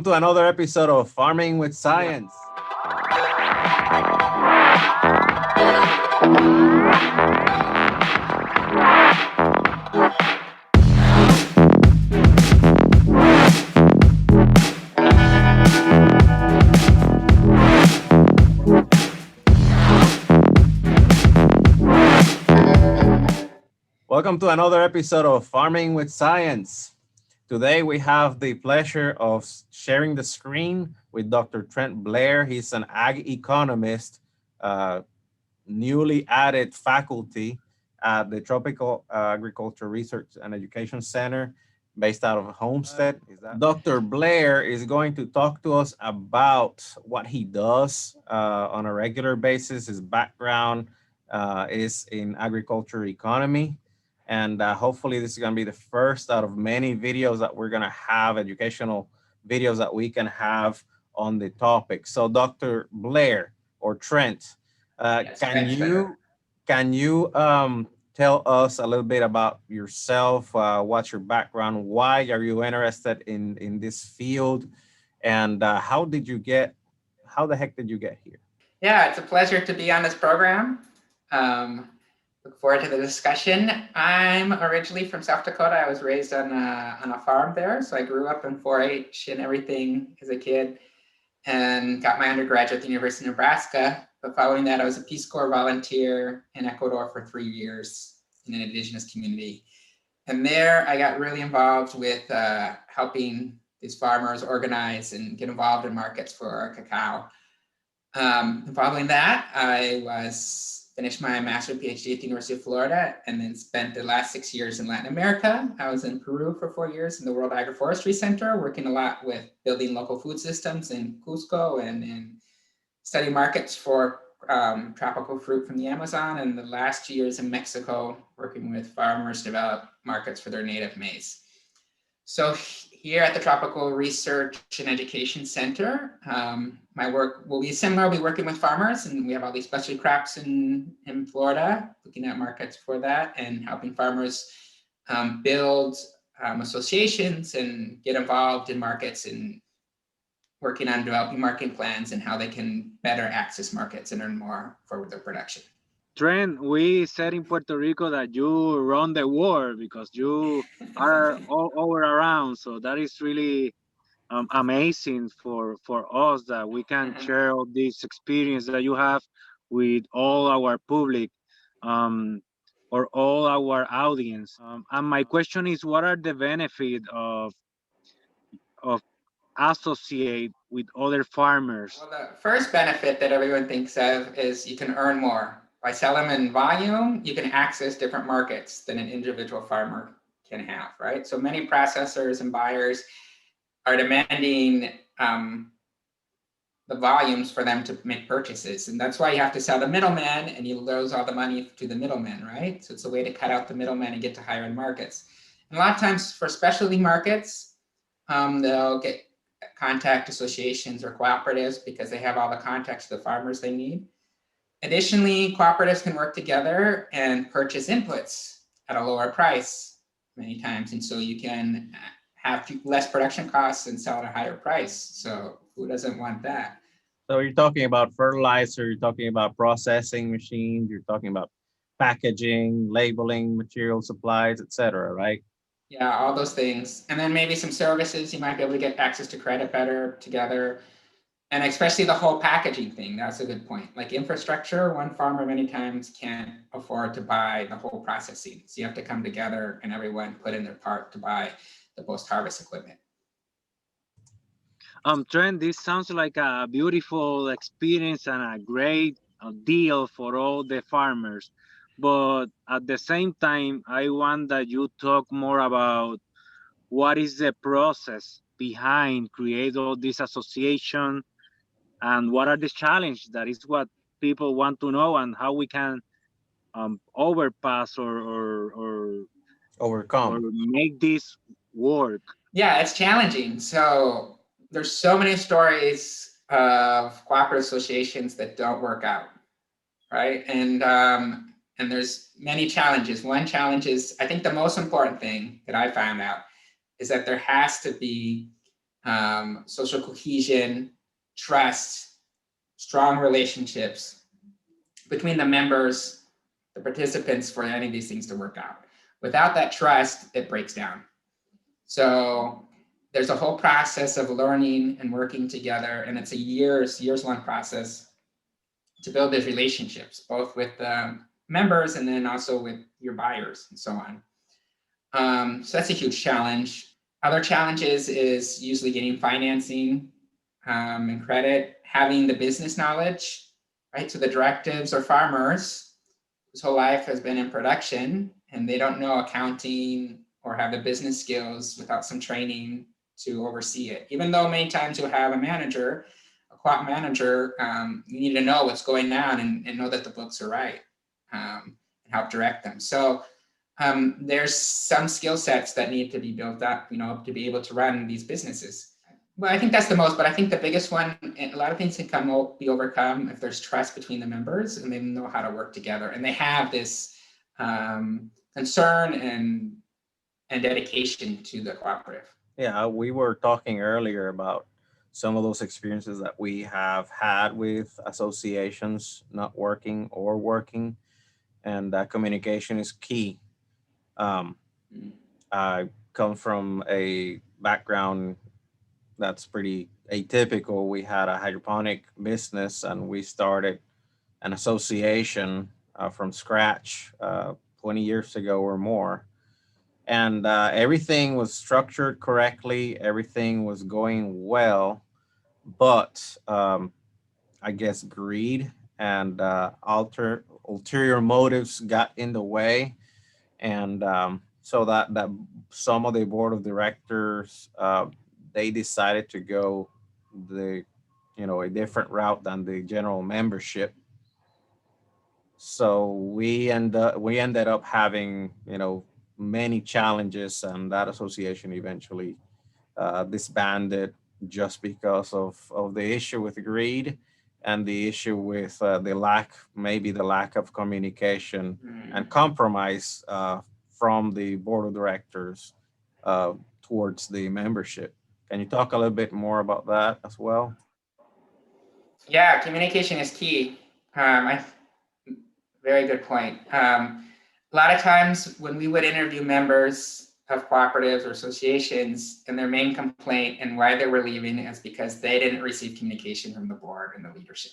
to another episode of Farming with Science. Welcome to another episode of Farming with Science. Today we have the pleasure of sharing the screen with Dr. Trent Blare. He's an ag economist, newly added faculty at the Tropical Agriculture Research and Education Center based out of Homestead. Dr. Blare is going to talk to us about what he does on a regular basis. His background is in agriculture economy. And hopefully this is going to be the first out of many videos that we're going to have, educational videos that we can have on the topic. So Dr. Blare or Trent, Yes, can you tell us a little bit about yourself? What's your background? Why are you interested in this field? And how the heck did you get here? Yeah, it's a pleasure to be on this program. Look forward to the discussion. I'm originally from South Dakota. I was raised on a farm there. So I grew up in 4-H and everything as a kid and got my undergraduate at the University of Nebraska. But following that, I was a Peace Corps volunteer in Ecuador for 3 years in an indigenous community. And there I got really involved with helping these farmers organize and get involved in markets for cacao. Following that, I finished my master's PhD at the University of Florida and then spent the last 6 years in Latin America. I was in Peru for 4 years in the World Agroforestry Center, working a lot with building local food systems in Cusco and in studying markets for tropical fruit from the Amazon. And the last 2 years in Mexico, working with farmers to develop markets for their native maize. So here at the Tropical Research and Education Center, my work will be similar. I'll be working with farmers, and we have all these specialty crops in Florida, looking at markets for that and helping farmers build associations and get involved in markets and working on developing marketing plans and how they can better access markets and earn more for their production. Trent, we said in Puerto Rico that you run the world because you are all over around. So that is really amazing for us that we can share all this experience that you have with all our public or all our audience. And my question is, what are the benefits of associate with other farmers? Well, the first benefit that everyone thinks of is you can earn more. By selling in volume, you can access different markets than an individual farmer can have, right? So many processors and buyers are demanding the volumes for them to make purchases. And that's why you have to sell the middleman and you lose all the money to the middleman, right? So it's a way to cut out the middleman and get to higher end markets. And a lot of times for specialty markets, they'll get contact associations or cooperatives because they have all the contacts to the farmers they need. Additionally, cooperatives can work together and purchase inputs at a lower price many times. And so you can have less production costs and sell at a higher price. So who doesn't want that? So you're talking about fertilizer, you're talking about processing machines, you're talking about packaging, labeling, material supplies, etc., right? Yeah, all those things. And then maybe some services, you might be able to get access to credit better together. And especially the whole packaging thing, that's a good point. Like infrastructure, one farmer many times can't afford to buy the whole processing. So you have to come together and everyone put in their part to buy the post-harvest equipment. Trent, this sounds like a beautiful experience and a great deal for all the farmers. But at the same time, I want that you talk more about what is the process behind create all this association and what are the challenges. That is what people want to know and how we can overpass or overcome or make this work. Yeah, it's challenging. So there's so many stories of cooperative associations that don't work out, right? And there's many challenges. One challenge is, I think the most important thing that I found out is that there has to be social cohesion, trust, strong relationships between the members, the participants, for any of these things to work out. Without that trust, it breaks down. So there's a whole process of learning and working together, and it's a years-long process to build these relationships, both with members and then also with your buyers and so on. So that's a huge challenge. Other challenges is usually getting financing and credit, having the business knowledge, right? So the directives are farmers whose whole life has been in production, and they don't know accounting or have the business skills without some training to oversee it. Even though many times you'll have a manager, a co-op manager, you need to know what's going on and know that the books are right, and help direct them. So there's some skill sets that need to be built up, to be able to run these businesses. Well, I think that's the most, but I think the biggest one, and a lot of things can be overcome if there's trust between the members and they know how to work together and they have this concern and dedication to the cooperative. Yeah, we were talking earlier about some of those experiences that we have had with associations not working or working, and that communication is key. Um, I come from a background that's pretty atypical. We had a hydroponic business and we started an association from scratch 20 years ago or more. And everything was structured correctly, everything was going well, but I guess greed and ulterior motives got in the way, and so that some of the board of directors they decided to go the a different route than the general membership. So we ended up having many challenges, and that association eventually disbanded just because of the issue with greed and the issue with maybe the lack of communication and compromise from the board of directors uh, towards the membership. Can you talk a little bit more about that as well? Yeah, communication is key. Very good point. A lot of times when we would interview members of cooperatives or associations, and their main complaint and why they were leaving is because they didn't receive communication from the board and the leadership,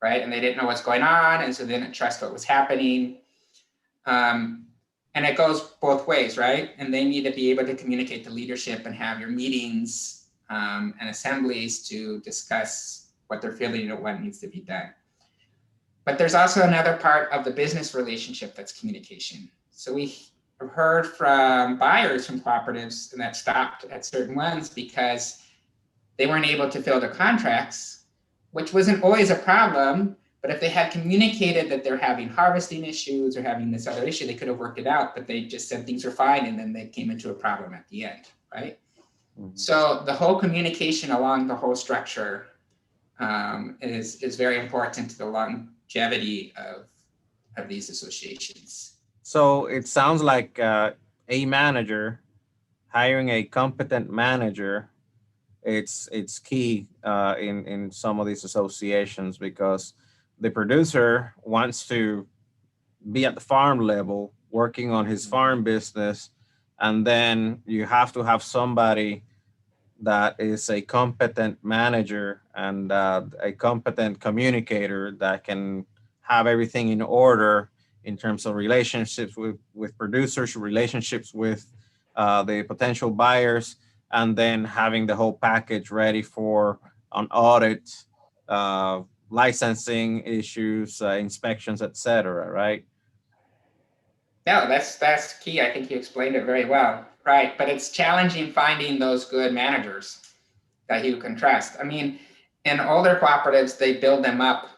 right? And they didn't know what's going on, and so they didn't trust what was happening. And it goes both ways, right? And they need to be able to communicate to leadership and have your meetings and assemblies to discuss what they're feeling and what needs to be done. But there's also another part of the business relationship that's communication. So we have heard from buyers from cooperatives and that stopped at certain ones because they weren't able to fill their contracts, which wasn't always a problem. But if they had communicated that they're having harvesting issues or having this other issue, they could have worked it out, but they just said things are fine, and then they came into a problem at the end, right? Mm-hmm. So the whole communication along the whole structure is very important to the longevity of these associations. So it sounds like a manager, hiring a competent manager, it's key in some of these associations, because the producer wants to be at the farm level working on his farm business, and then you have to have somebody that is a competent manager and a competent communicator that can have everything in order in terms of relationships with producers, relationships with the potential buyers, and then having the whole package ready for an audit, licensing issues, inspections, etc. Right? No, that's key. I think you explained it very well. Right, but it's challenging finding those good managers that you can trust. I mean, in older cooperatives, they build them up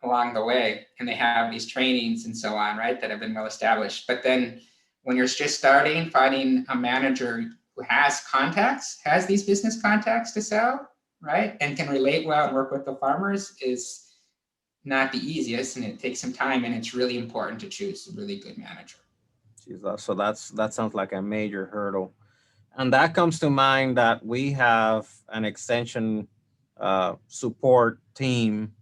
along the way, and they have these trainings and so on, right, that have been well established. But then when you're just starting, finding a manager who has contacts, has these business contacts to sell, right, and can relate well and work with the farmers is not the easiest, and it takes some time, and it's really important to choose a really good manager. So that sounds like a major hurdle. And that comes to mind that we have an extension support team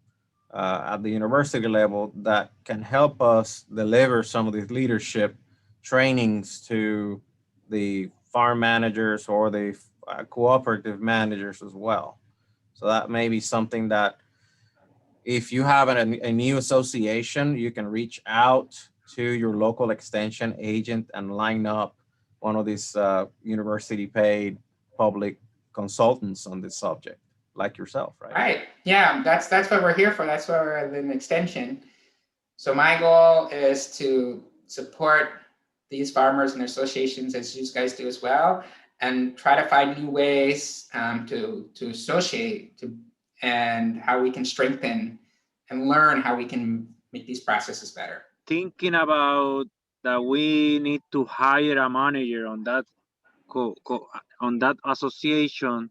at the university level that can help us deliver some of these leadership trainings to the farm managers or the cooperative managers as well. So that may be something that if you have a new association, you can reach out to your local extension agent and line up one of these university paid public consultants on this subject, like yourself, right? Right. Yeah, that's what we're here for. That's why we're an extension. So my goal is to support these farmers and their associations, as you guys do as well, and try to find new ways to associate and how we can strengthen and learn how we can make these processes better. Thinking about that we need to hire a manager on that on that association,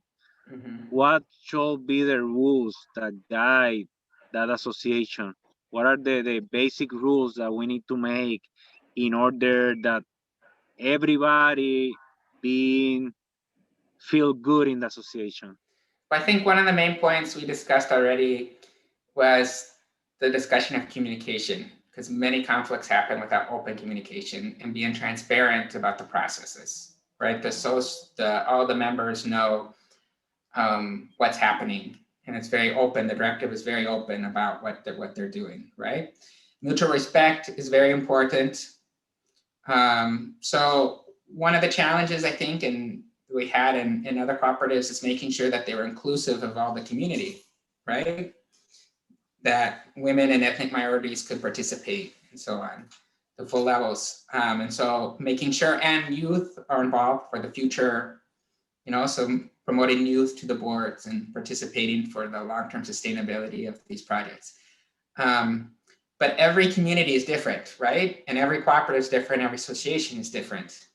what should be the rules that guide that association? What are the basic rules that we need to make in order that everybody being feel good in the association? I think one of the main points we discussed already was the discussion of communication, because many conflicts happen without open communication and being transparent about the processes, right? All the members know what's happening, and it's very open. The directive is very open about what they're doing, right? Mutual respect is very important. So one of the challenges I think we had in other cooperatives is making sure that they were inclusive of all the community, right? That women and ethnic minorities could participate and so on, the full levels. And so making sure, and youth are involved for the future, so promoting youth to the boards and participating for the long-term sustainability of these projects. But every community is different, right? And every cooperative is different, every association is different.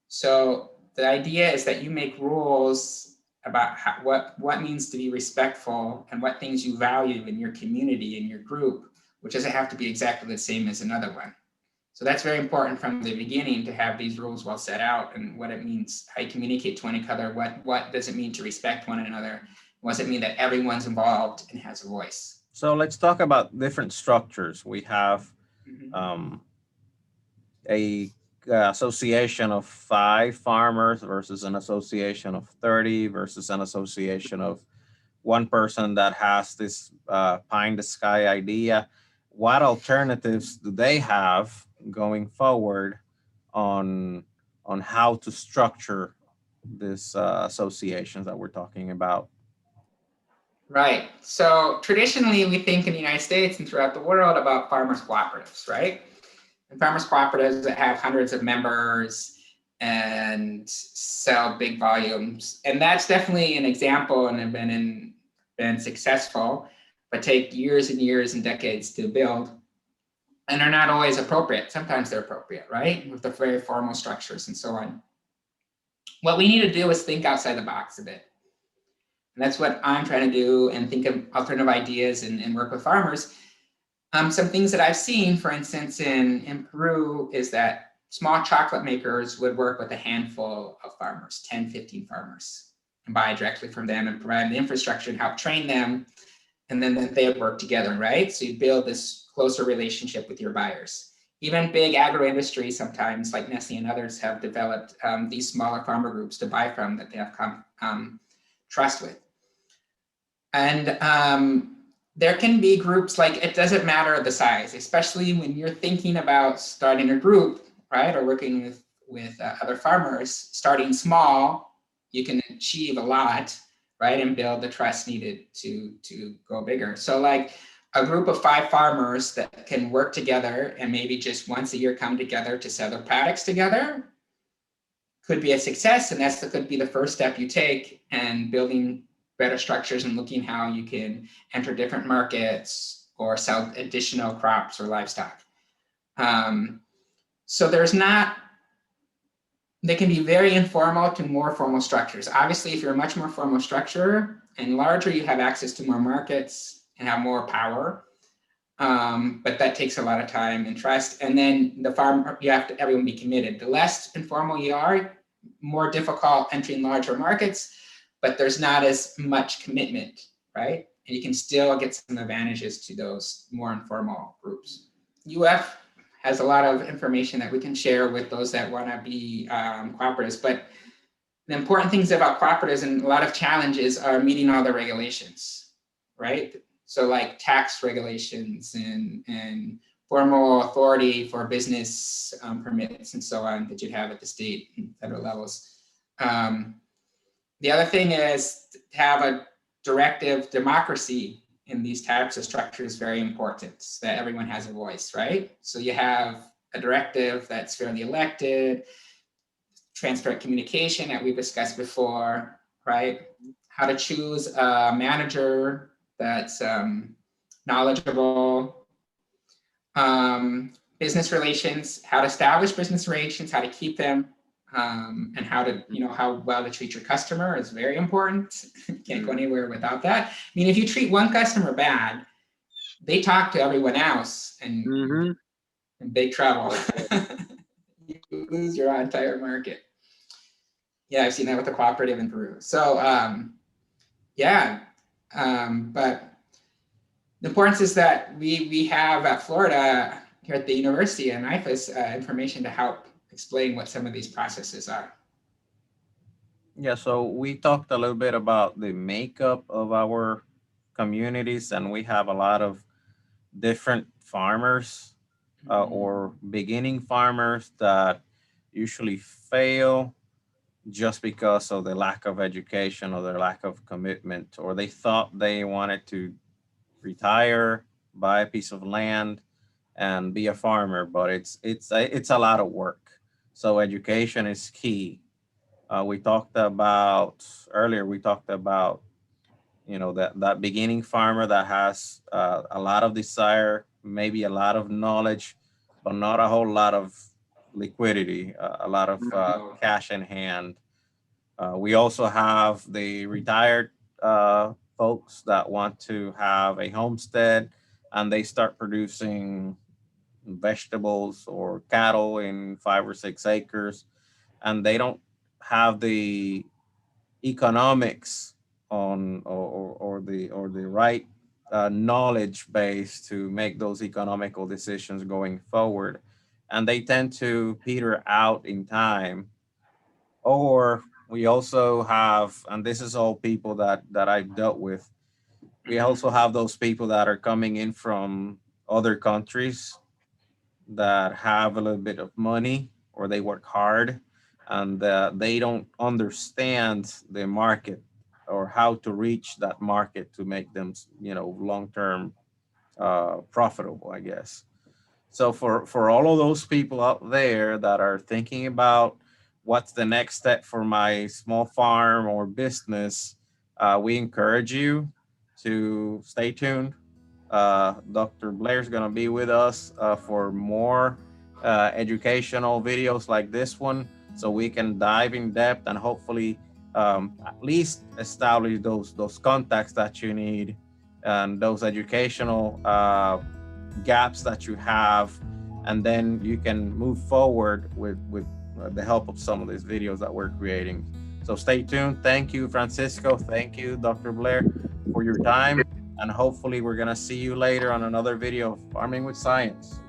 So the idea is that you make rules about what means to be respectful and what things you value in your community, in your group, which doesn't have to be exactly the same as another one. So that's very important from the beginning to have these rules well set out and what it means, how you communicate to one another, what does it mean to respect one another? What does it mean that everyone's involved and has a voice? So let's talk about different structures. We have a association of 5 farmers versus an association of 30 versus an association of one person that has this pie in the sky idea. What alternatives do they have going forward on how to structure these associations that we're talking about? Right. So traditionally, we think in the United States and throughout the world about farmers cooperatives, right? And farmers cooperatives that have hundreds of members and sell big volumes. And that's definitely an example and have been successful, but take years and years and decades to build. And are not always appropriate. Sometimes they're appropriate, right? With the very formal structures and so on. What we need to do is think outside the box a bit. And that's what I'm trying to do and think of alternative ideas and work with farmers. Some things that I've seen, for instance, in Peru is that small chocolate makers would work with a handful of farmers, 10, 15 farmers, and buy directly from them and provide the infrastructure and help train them. And then they would work together, right? So you build this closer relationship with your buyers. Even big agro industries sometimes, like Nestle and others, have developed these smaller farmer groups to buy from that they have trust with. And there can be groups, like, it doesn't matter the size, especially when you're thinking about starting a group, right? Or working with other farmers. Starting small, you can achieve a lot, right? And build the trust needed to go bigger. So like a group of 5 farmers that can work together and maybe just once a year come together to sell their products together could be a success. And that could be the first step you take in building better structures and looking how you can enter different markets or sell additional crops or livestock. So they can be very informal to more formal structures. Obviously, if you're a much more formal structure and larger, you have access to more markets and have more power. But that takes a lot of time and trust. And then the farm, everyone be committed. The less informal you are, more difficult entering larger markets, but there's not as much commitment, right? And you can still get some advantages to those more informal groups. UF has a lot of information that we can share with those that want to be cooperatives, but the important things about cooperatives and a lot of challenges are meeting all the regulations, right? So like tax regulations and formal authority for business permits and so on that you'd have at the state and federal levels. The other thing is to have a directive democracy in these types of structures is very important, so that everyone has a voice, right? So you have a directive that's fairly elected, transparent communication that we've discussed before, right? How to choose a manager that's knowledgeable, business relations, how to establish business relations, how to keep them, and how to, how well to treat your customer is very important. Can't go anywhere without that. I mean, if you treat one customer bad, they talk to everyone else and in big trouble. You lose your entire market. Yeah, I've seen that with the cooperative in Peru. So but the importance is that we have at Florida here at the university and IFAS information to help explain what some of these processes are. Yeah, so we talked a little bit about the makeup of our communities, and we have a lot of different farmers or beginning farmers that usually fail just because of the lack of education or their lack of commitment, or they thought they wanted to retire, buy a piece of land and be a farmer, but it's a lot of work. So education is key. We talked about earlier, we talked about, that beginning farmer that has a lot of desire, maybe a lot of knowledge, but not a whole lot of liquidity, a lot of cash in hand. We also have the retired folks that want to have a homestead and they start producing vegetables or cattle in 5 or 6 acres, and they don't have the economics on or the right knowledge base to make those economical decisions going forward, and they tend to peter out in time. Or we also have, and this is all people that I've dealt with, we also have those people that are coming in from other countries that have a little bit of money or they work hard, and they don't understand the market or how to reach that market to make them, long-term profitable, I guess. So for all of those people out there that are thinking about what's the next step for my small farm or business, we encourage you to stay tuned. Dr. Blair's going to be with us for more educational videos like this one, so we can dive in depth and hopefully at least establish those contacts that you need and those educational gaps that you have, and then you can move forward with the help of some of these videos that we're creating. So stay tuned. Thank you, Francisco. Thank you, Dr. Blair, for your time. And hopefully we're going to see you later on another video of Farming with Science.